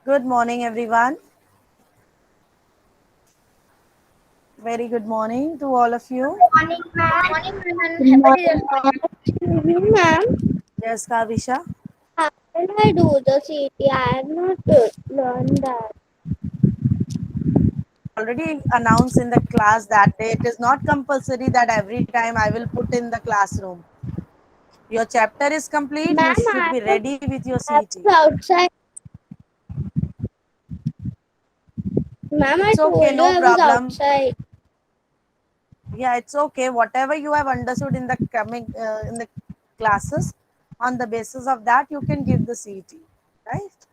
Good morning, everyone. Very good morning to all of you. Morning, ma'am. Morning, ma'am. Good Happy morning, results. ma'am. Excuse me, ma'am. Yes, Kavisha. How can I do the CT? I have not learned that. Already announced in the class that day. It is not compulsory that every time I will put in the classroom. Your chapter is complete. You Ma'am, should be ready with your I CET. was outside. Ma'am, I It's okay, told you no I was problem. outside. Yeah, it's okay. Whatever you have understood in the coming in the classes, on the basis of that, you can give the CET, right?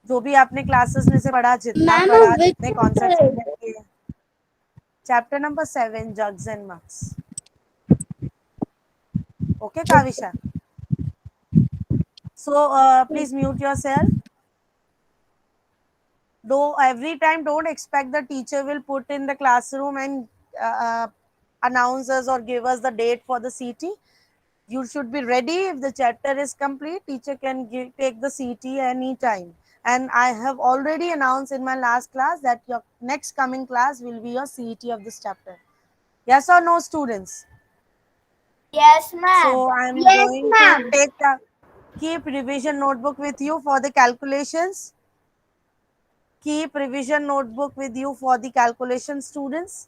जो भी आपने classes में से Ma'am, पढ़ा of which जितने chapter concepts is clear it? किए chapter number 7 jugs and mugs okay Kavisha, so please mute yourself. Though every time don't expect the teacher will put in the classroom and announce us or give us the date for the CT. You should be ready. If the chapter is complete, teacher can take the CT anytime. And I have already announced in my last class that your next coming class will be your CET of this chapter. Yes or no, students? Yes, ma'am. So I am Yes, going to ma'am. take the keep revision notebook with you for the calculations. Keep revision notebook with you for the calculation, students.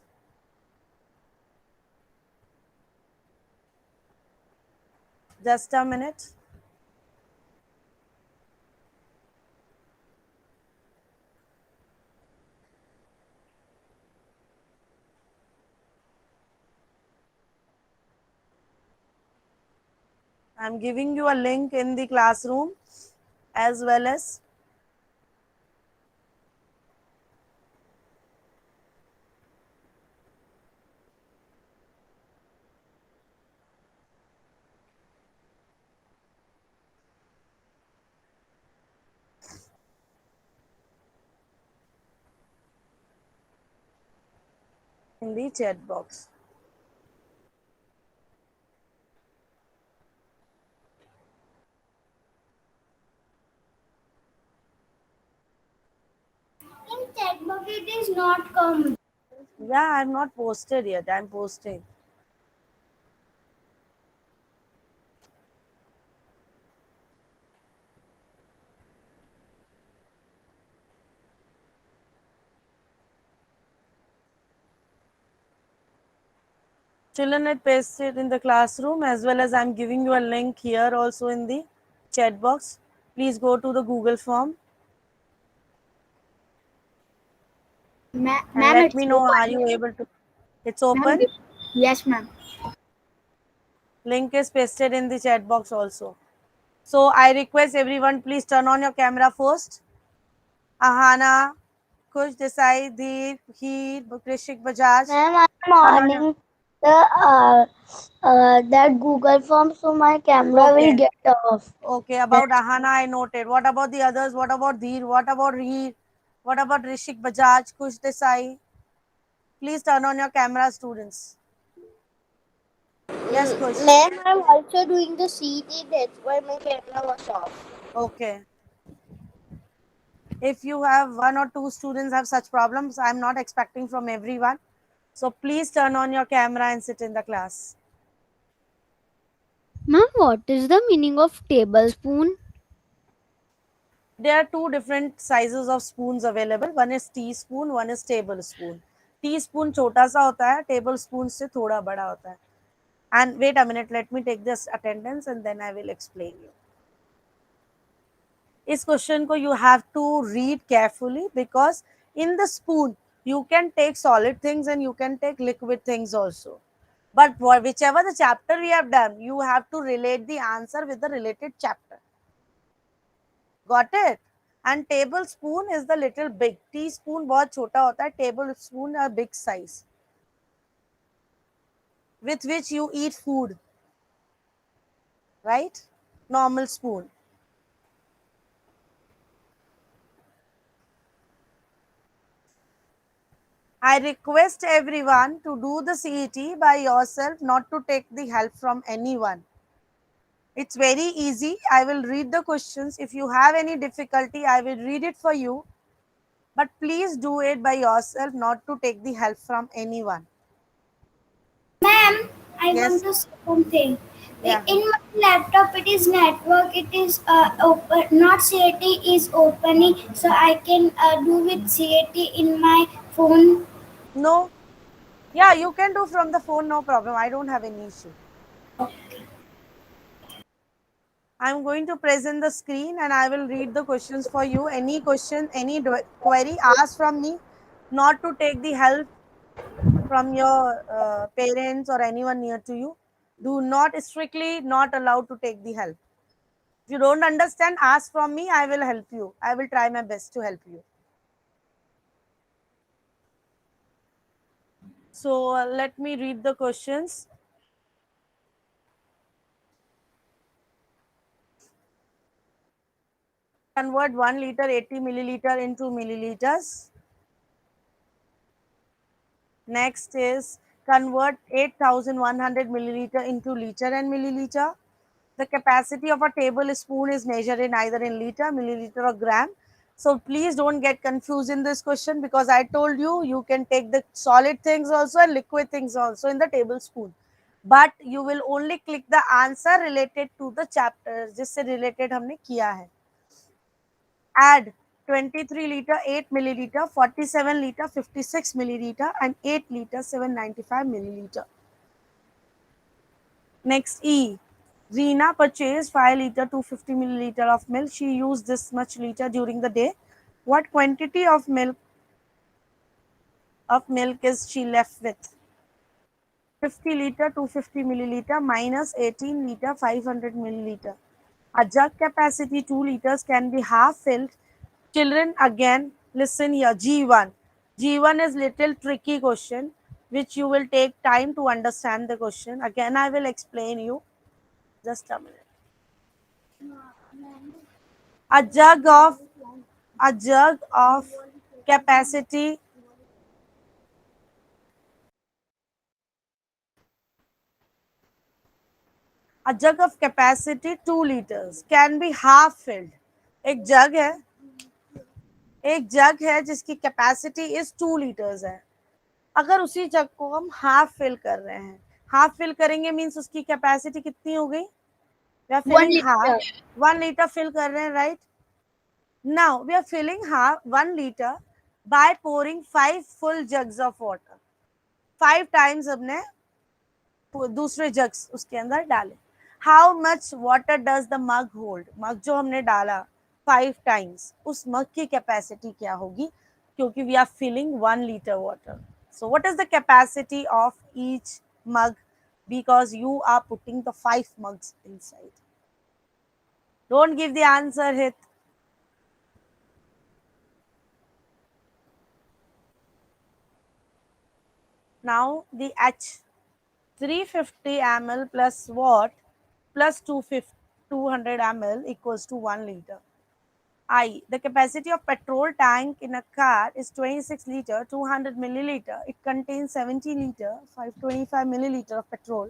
Just a minute. I'm giving you a link in the classroom as well as in the chat box. In chat box it is not come. Yeah, I'm not posted yet. I'm posting. Children, I pasted in the classroom as well as I'm giving you a link here also in the chat box. Please go to the Google form and Ma'am, let it's me know, are open. you able to? It's Ma'am, open. yes, ma'am. Link is pasted in the chat box also. So I request everyone, please turn on your camera first. Ahana, Kush Desai, Deep, Heer, Krishik Bajaj. Ma'am, I'm Turn on your. on that Google form, so my camera will Okay. get off. Okay. Then About Ahana, I noted. What about the others? What about Dheer? What about Heer? What about Rishik Bajaj, Kush Desai? Please turn on your camera, students. Yes, Kush. ma'am, I'm also doing the CT. That's why my camera was off. Okay. If you have one or two students have such problems, I'm not expecting from everyone. So please turn on your camera and sit in the class. Ma'am, what is the meaning of tablespoon? There are two different sizes of spoons available. One is teaspoon, one is tablespoon. Teaspoon छोटा सा होता है, tablespoon से थोड़ा बड़ा होता है. And wait a minute, let me take this attendance and then I will explain you. इस क्वेश्चन को you have to read carefully because in the spoon you can take solid things and you can take liquid things also. But for whichever the chapter we have done, you have to relate the answer with the related chapter. Got it? And tablespoon is the little big. Teaspoon बहुत छोटा होता है. Tablespoon are big size with which you eat food, right? Normal spoon. I request everyone to do the CET by yourself, not to take the help from anyone. It's very easy. I will read the questions. If you have any difficulty, I will read it for you. But please do it by yourself, not to take the help from anyone. Ma'am, I want Yes? to say something. Yeah. In my laptop, it is network. It is open. Not C.E.T is opening, so I can do with C.E.T in my phone. No? Yeah, you can do from the phone, no problem. I don't have any issue. I'm going to present the screen and I will read the questions for you. Any question, any query, ask from me, not to take the help from your parents or anyone near to you. Do not strictly not allowed to take the help. If you don't understand, ask from me. I will help you. I will try my best to help you. So let me read the questions. Convert 1 liter 80 milliliter into milliliters. Next is convert 8100 milliliter into liter and milliliter. The capacity of a tablespoon is measured in either in liter, milliliter or gram. So please don't get confused in this question, because I told you you can take the solid things also and liquid things also in the tablespoon. But you will only click the answer related to the chapter जिससे related हमने किया है. Add 23 liter 8 milliliter, 47 liter 56 milliliter and 8 liter 795 milliliter. Next E. Reena purchased 5 liter 250 milliliter of milk. She used this much liter during the day. What quantity of milk is she left with? 50 liter 250 milliliter minus 18 liter 500 milliliter. A jug capacity 2 liters can be half filled. Children, again listen here. G1. G1 is little tricky question which you will take time to understand the question. Again I will explain you. Just a minute. A jug of a jug of capacity a jug of capacity 2 liters can be half filled. एक जग है जिसकी capacity is 2 litres है. अगर उसी जग को हम half fill कर रहे हैं, हाफ फिल करेंगे मीन्स उसकी कैपेसिटी कितनी हो गई? We are 1 filling liter. Half 1 litre fill कर रहे हैं, right? Now we are filling half 1 litre by pouring 5 full jugs of water. 5 times हमने दूसरे जग्स उसके अंदर डाले. How much water does the mug hold? Mug जो हमने डाला 5 टाइम्स, उस मग की कैपेसिटी क्या होगी? क्योंकि we are filling 1 litre water. So what is the capacity of each mug? Because you are putting the 5 mugs inside. Don't give the answer, Hit. Now the H. 350 ml plus what plus 200 ml equals to 1 liter. I. The capacity of petrol tank in a car is 26 liter, 200 milliliter. It contains 70 liter, 525 milliliter of petrol.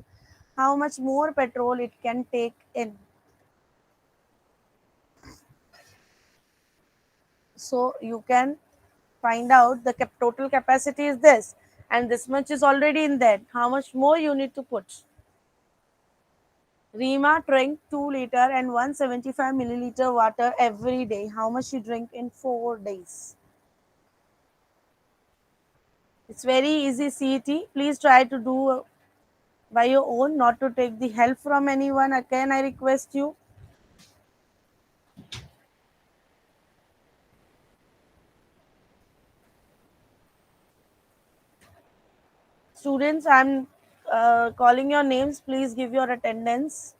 How much more petrol it can take in? So you can find out the total capacity is this, and this much is already in that. How much more you need to put? Rima drank 2 liter and 175 milliliter water every day. How much she drink in 4 days? It's very easy, C.E.T. Please try to do by your own, not to take the help from anyone. Again, I request you. Students, I'm calling your names. Please give your attendance.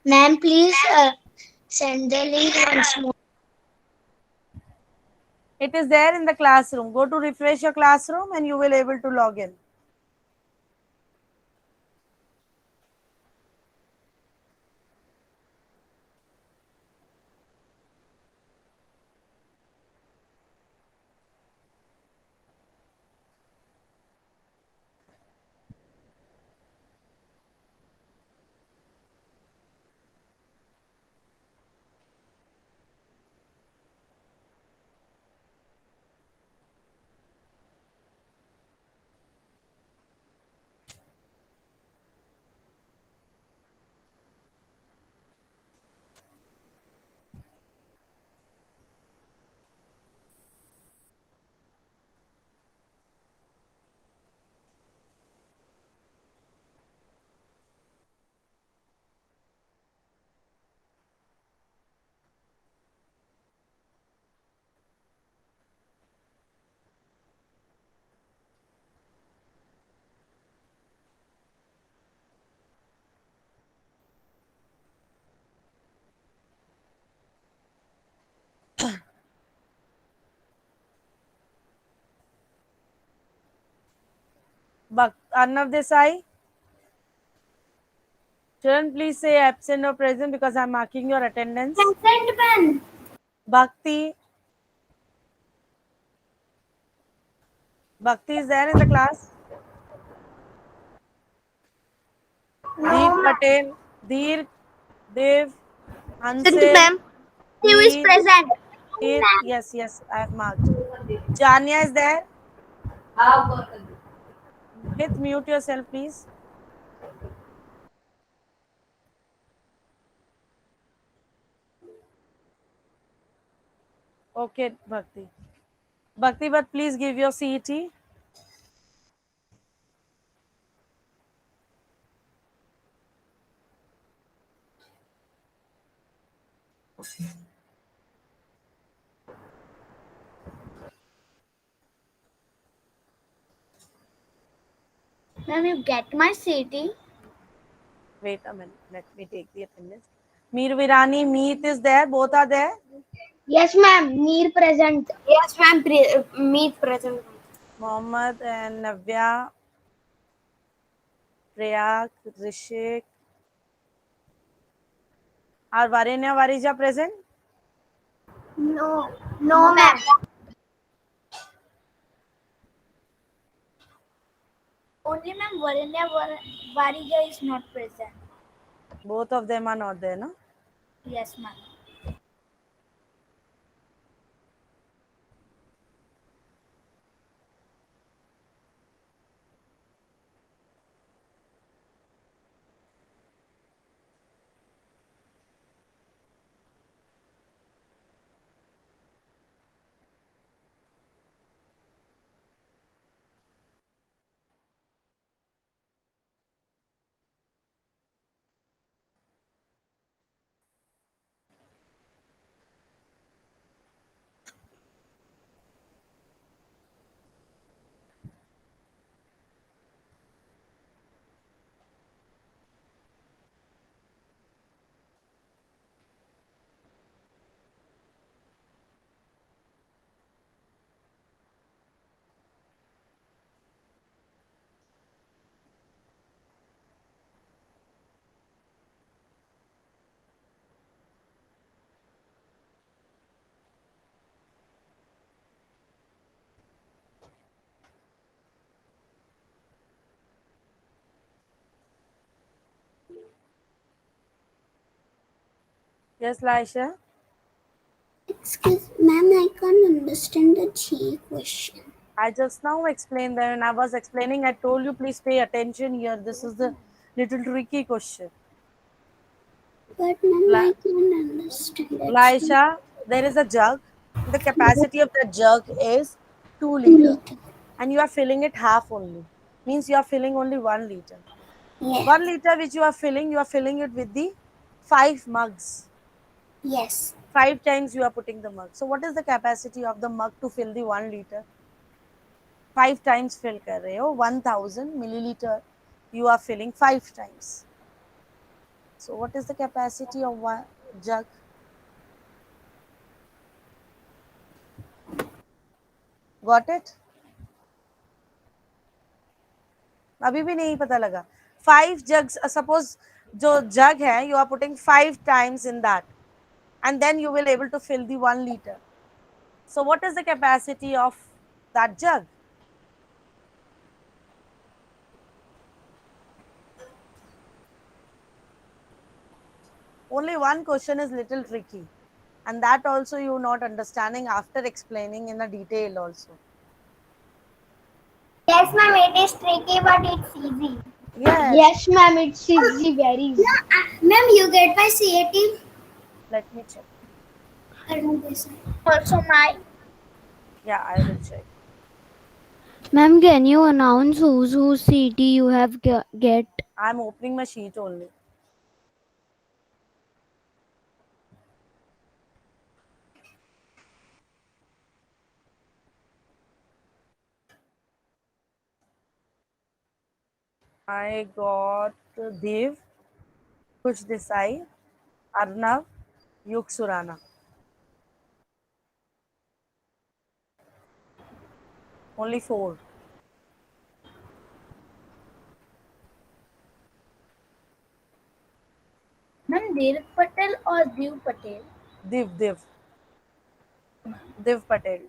Ma'am, please send the link once more. It is there in the classroom. Go to refresh your classroom and you will able to log in. Arnav Desai. Children, please say absent or present because I'm marking your attendance. Present, man. Bhakti. Bhakti is there in the class. Deep No, ma'am. Patel. Deer. Dev. Present, Hansel. ma'am. Steve is Heath. present. Heath. Yes, yes, I have marked. Janya is there. Hit mute yourself, please. Okay, Bhakti. Bhakti, but please give your C.E.T. Ma'am, you get my city. Wait a minute. Let me take the attendance. Mir Virani, Meet is there. Both are there. Yes, ma'am. Near present. Yes, ma'am. Meet present. Mohammed and Navya, Prayag, Rishik. Are Varenya Varija present? No. No, ma'am. Only ma'am Varija is not present. Both of them are not there, no? Yes, ma'am. Yes, Laisha. Excuse, ma'am, I can't understand the G question. I just now explained that when I was explaining, I told you please pay attention here. This is the little tricky question. But ma'am, La- I can't understand. Actually, Laisha, there is a jug. The capacity of that jug is 2 2 liter. liter. And you are filling it half only. Means you are filling only 1 liter. Yeah. 1 liter which you are filling it with the 5 mugs. Yes. 5 times you are putting the mug. So what is the capacity of the mug to fill the 1 liter? 5 times fill कर रहे हो 1000 milliliter you are filling 5 times. So what is the capacity of one jug? Got it? अभी भी नहीं पता लगा. 5 jugs, suppose जो jug है you are putting 5 times in that and then you will able to fill the 1 liter. So what is the capacity of that jug? Only one question is little tricky, and that also you not understanding after explaining in a detail also. Yes, ma'am, it is tricky, but it's easy. Yes, Yes, ma'am. It's easy, very No, easy. ma'am, you get my C.E.T. let me check. I don't this. Also, my Yeah, I will check. Ma'am, can you announce whose city you have get? I'm opening my sheet only. I got Dev, Kuch Desai, Arnav, Yug Surana. Only 4. Dir Patel or Div Patel? Div Patel.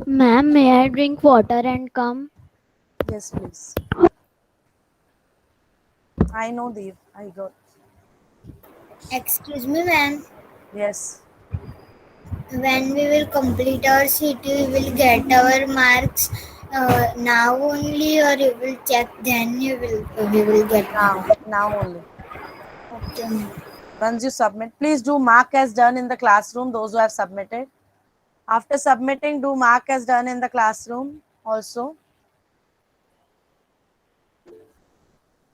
Ma'am, may I drink water and come? Yes, please. I know, Dev. I got. Excuse me, ma'am. Yes. When we will complete our CT, we will get our marks now only, or you will check then you will we will get Now. marks. Now only. Okay, ma'am. Once you submit, please do mark as done in the classroom, those who have submitted. After submitting, do mark as done in the classroom also.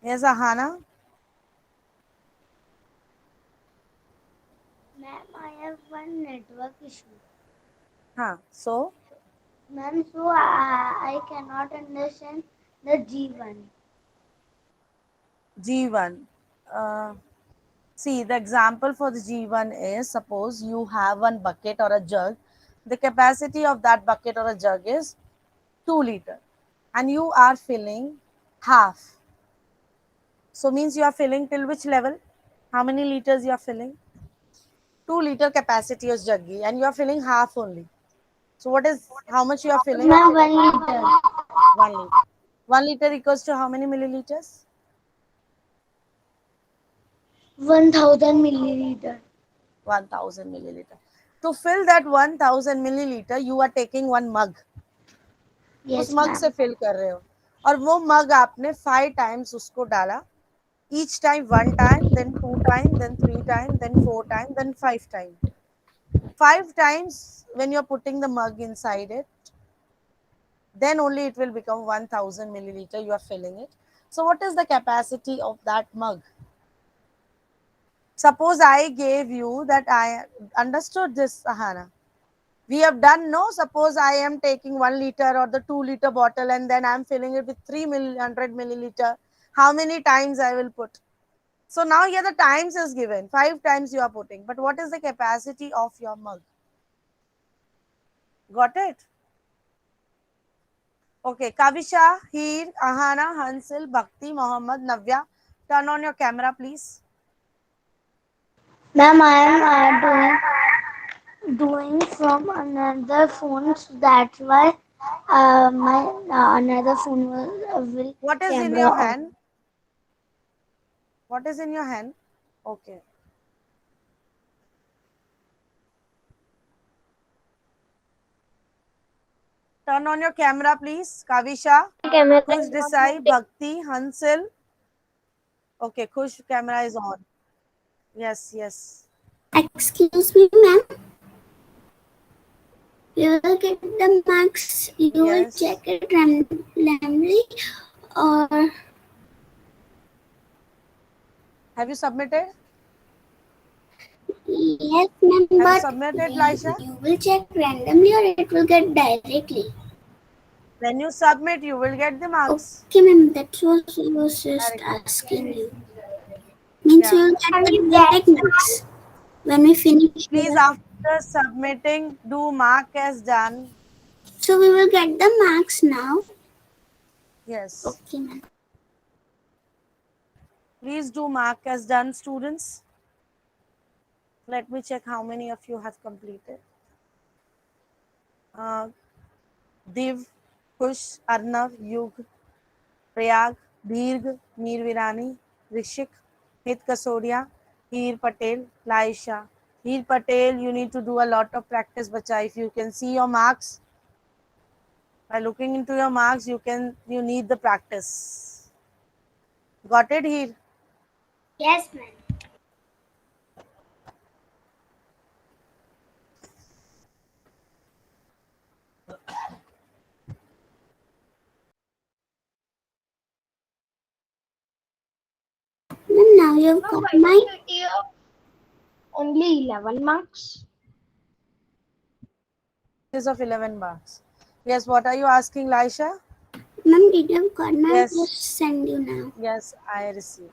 Yes, Ahana. Ma'am, I have one network issue. Huh. So, Ma'am, so I cannot understand the G1. G1. Uh, See, the example for the G1 is, suppose you have one bucket or a jug. The capacity of that bucket or a jug is 2 liter and you are filling half. So means you are filling till which level? How many liters you are filling? 2 liter capacity is juggy and you are filling half only. So what is, how much you are filling? Ma'am, 1 liter. 1 liter. 1 liter equals to how many milliliters? 1000 milliliter. 1000 milliliter. To fill that 1000 milliliter, you are taking one mug. उस Yes, मग से ma'am. Fill कर रहे हो और वो मग आपने 5 times उसको डाला. Each time 1 time, then 2 time, then 3 time, then 4 time, then 5 time. 5 times when you're putting the mug inside it, then only it will become 1000 milliliter. You are filling it. So what is the capacity of that mug? Suppose I gave you that, I understood this, Ahana. We have done, no, suppose I am taking 1 liter or the 2 liter bottle and then I'm filling it with 300 milliliter. How many times I will put? So now here the times is given. 5 times you are putting. But what is the capacity of your mug? Got it? Okay. Kavisha, Heer, Ahana, Hansil, Bhakti, Mohammed, Navya. Turn on your camera, please. Ma'am, I am doing from another phone, so that's why my another phone will What is in camera your on. hand? What is in your hand? Okay. Turn on your camera, please. Kavisha, Camera Khush is Desai, Bhakti, Hansil. Okay, Khush camera is on. Yes, yes. Excuse me, ma'am. You will get the marks. You will check Yes. it randomly, or Have you submitted? yes, ma'am. Have you But submitted, Laisha? you will check randomly, or it will get directly. When you submit, you will get the marks. Okay, ma'am. That was just Correct. asking you. Means Yeah. you will get and the you get direct marks when we finish Please, here. after submitting, do mark as done. So we will get the marks now. Yes. Okay, ma'am. Please do mark as done, students. Let me check how many of you have completed. Uh, Div, Kush, Arnav, Yug, Prayag, Dirg, Mir Virani, Rishik, Hit Kasoria, Heer Patel, Laisha. Heer Patel, you need to do a lot of practice, bacha. If you can see your marks, by looking into your marks, you need the practice. Got it, Heer? Yes, ma'am. Ma'am, now you've got my. Only 11 marks. Is of 11 marks. Yes, what are you asking, Laisha? Ma'am, did you got my Yes, post send you now? yes, I received.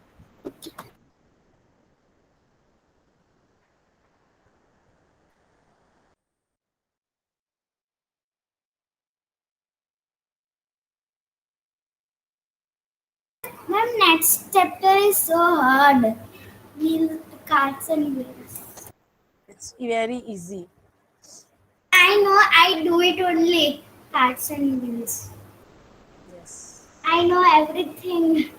Ma'am, next chapter is so hard. Wheel, carts and wheels. It's very easy. I know I do it only. Carts and wheels. Yes. I know everything.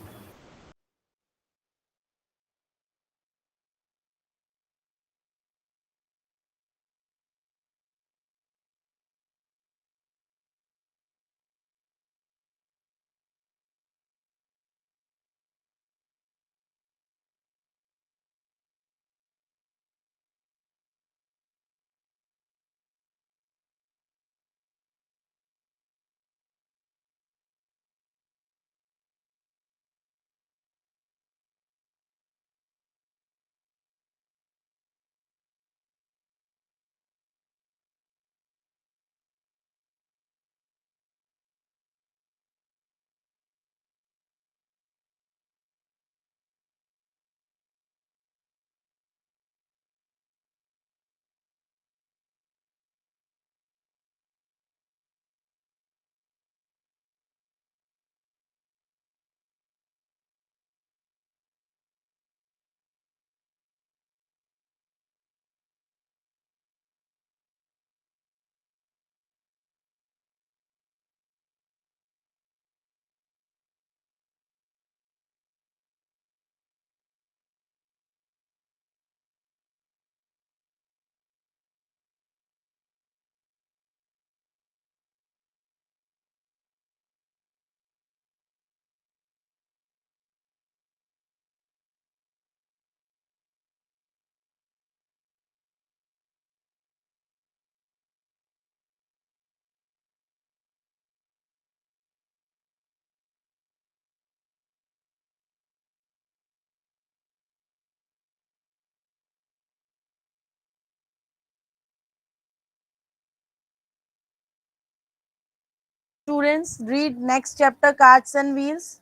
Students, read next chapter, Carts and Wheels.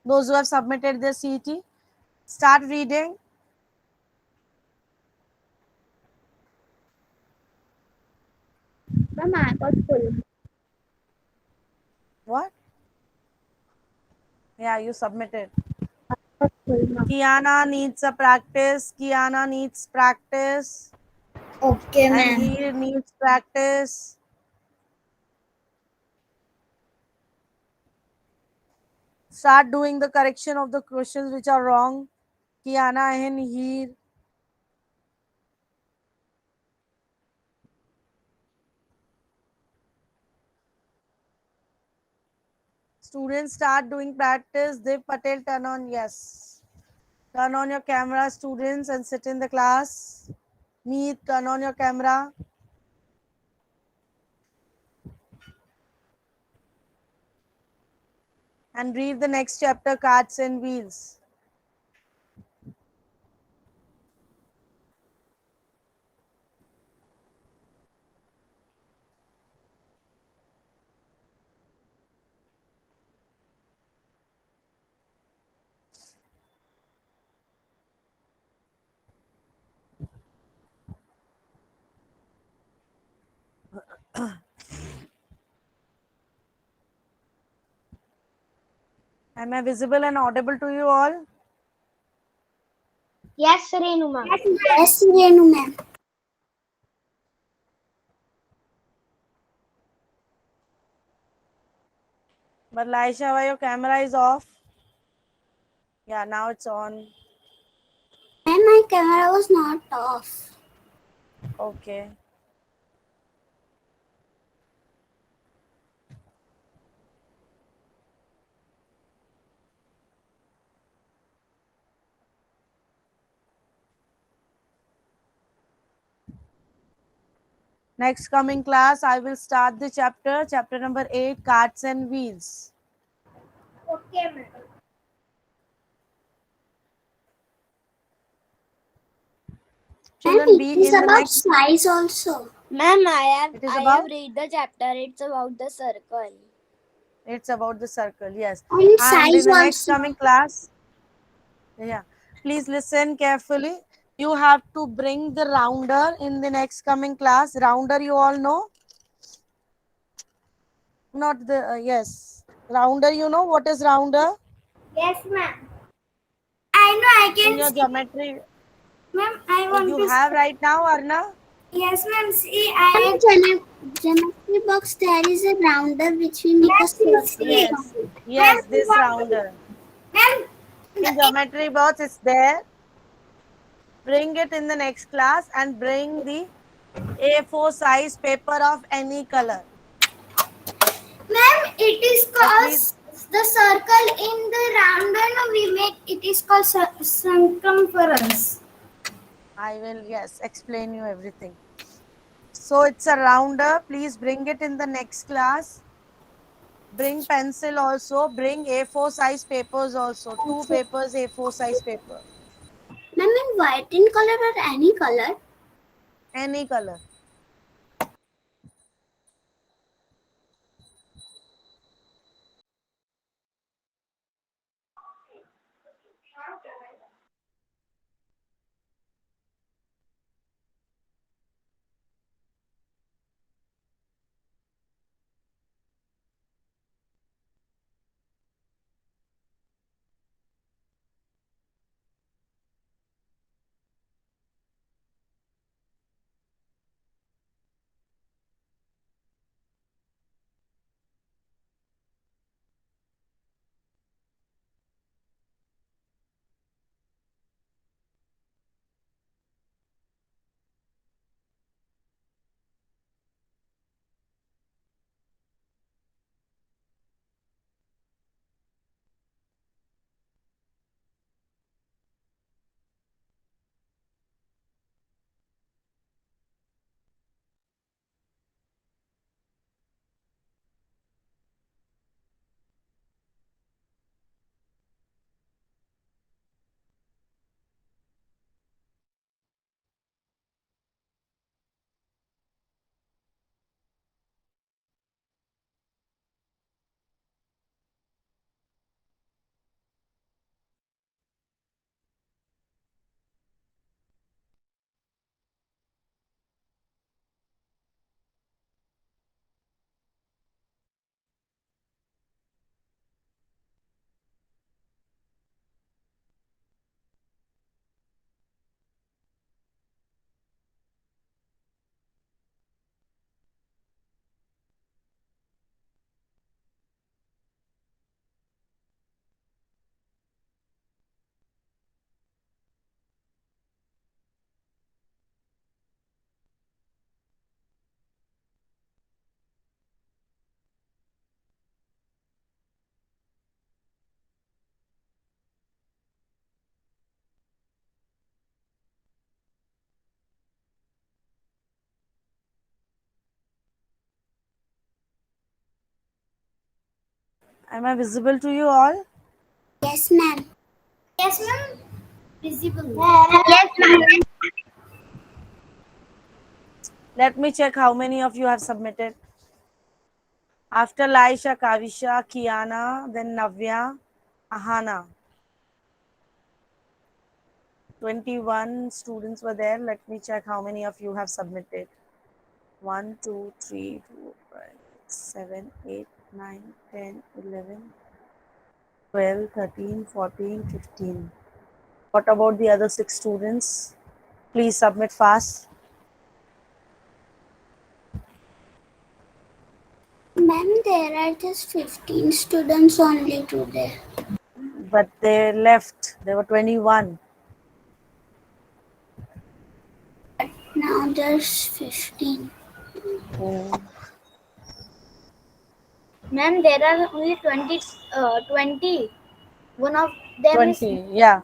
Those who have submitted their C.E.T. Start reading. Ma'am, I got full. What? Yeah, you submitted. Full marks. Kiana needs a practice. Kiana needs practice. Okay, And ma'am. he needs practice. Start doing the correction of the questions which are wrong. Kiana and he. Students, start doing practice. Dev Patel, turn on. Yes. Turn on your camera, students, and sit in the class. Meet, turn on your camera. And read the next chapter, Carts and Wheels. Am I visible and audible to you all? Yes, Renu ma'am. Yes, Renu ma'am. But Laisha, why your camera is off? Yeah, now it's on. And my camera was not off. Okay. Next coming class, I will start the chapter number 8, carts and wheels. Okay, ma'am. Ma'am, Children, it be is in the about next. size also. Ma'am, It is I have about. read the chapter. It's about the circle. It's about the circle. Yes, And and in size the next also. coming class, yeah, please listen carefully. You have to bring the rounder in the next coming class. Rounder, you all know. Not the yes. Rounder, you know what is rounder? Yes, ma'am. I know I In can your see. geometry, Ma'am, I want you to have see. right now, Arna? Yes, ma'am. See, I geometry box. There is a rounder which we make a circle Yes, from it. Ma'am, yes, we this want to. rounder. Ma'am, In geometry box, it's there. Bring it in the next class and bring the A4 size paper of any color. ma'am, it is So please, called the circle in the rounder. No, we make it is called circumference. I will, yes, explain you everything. So it's a rounder. Please bring it in the next class. Bring pencil also. Bring A4 size papers also. Two papers A4 size paper. Ma'am, in white in color or any color? Any color. Am I visible to you all? Yes, ma'am. Yes, ma'am. Visible. Yes, ma'am. Let me check how many of you have submitted. After Laisha, Kavisha, Kiana, then Navya, Ahana. 21 students were there. Let me check how many of you have submitted. 1, 2, 3, 4, 5, 7, 8, 9, 10, 11, 12, 13, 14, 15. What about the other 6 students? Please submit fast. Ma'am, there are just 15 students only today. But they left. There were 21. But now there's 15. Mm, Ma'am, there are only 20. One of them is 20. Yeah.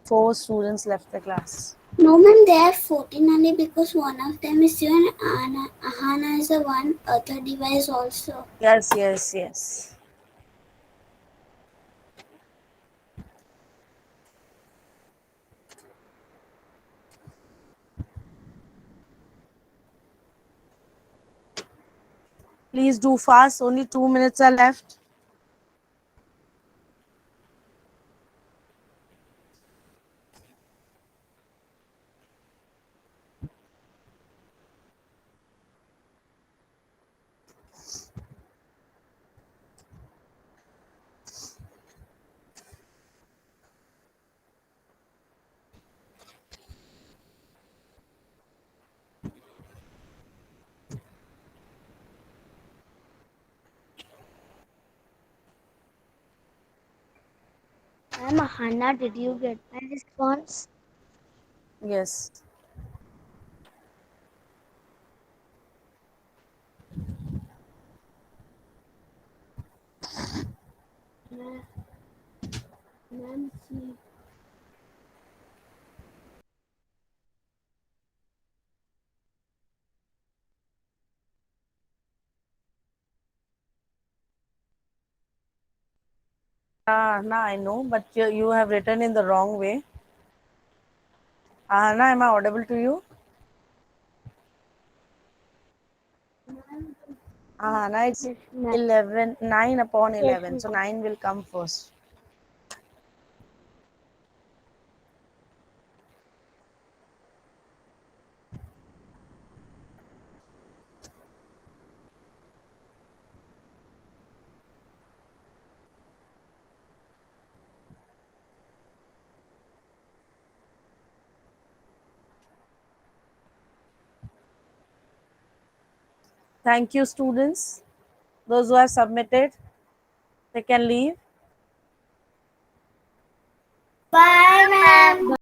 4 students left the class. No, ma'am, there are 14 only because one of them is even Ahana is the one other device also. Yes, yes, yes. Please do fast. Only 2 minutes are left. Ma'am, Hannah, did you get my response? Yes. Ma'am, see. No, I know, but you have written in the wrong way. Ahana, am I audible to you? Ahana, it's Yes, ma'am. 11, 9 upon Yes, 11. So ma'am. 9 will come first. Thank you, students. Those who have submitted, they can leave. Bye, ma'am.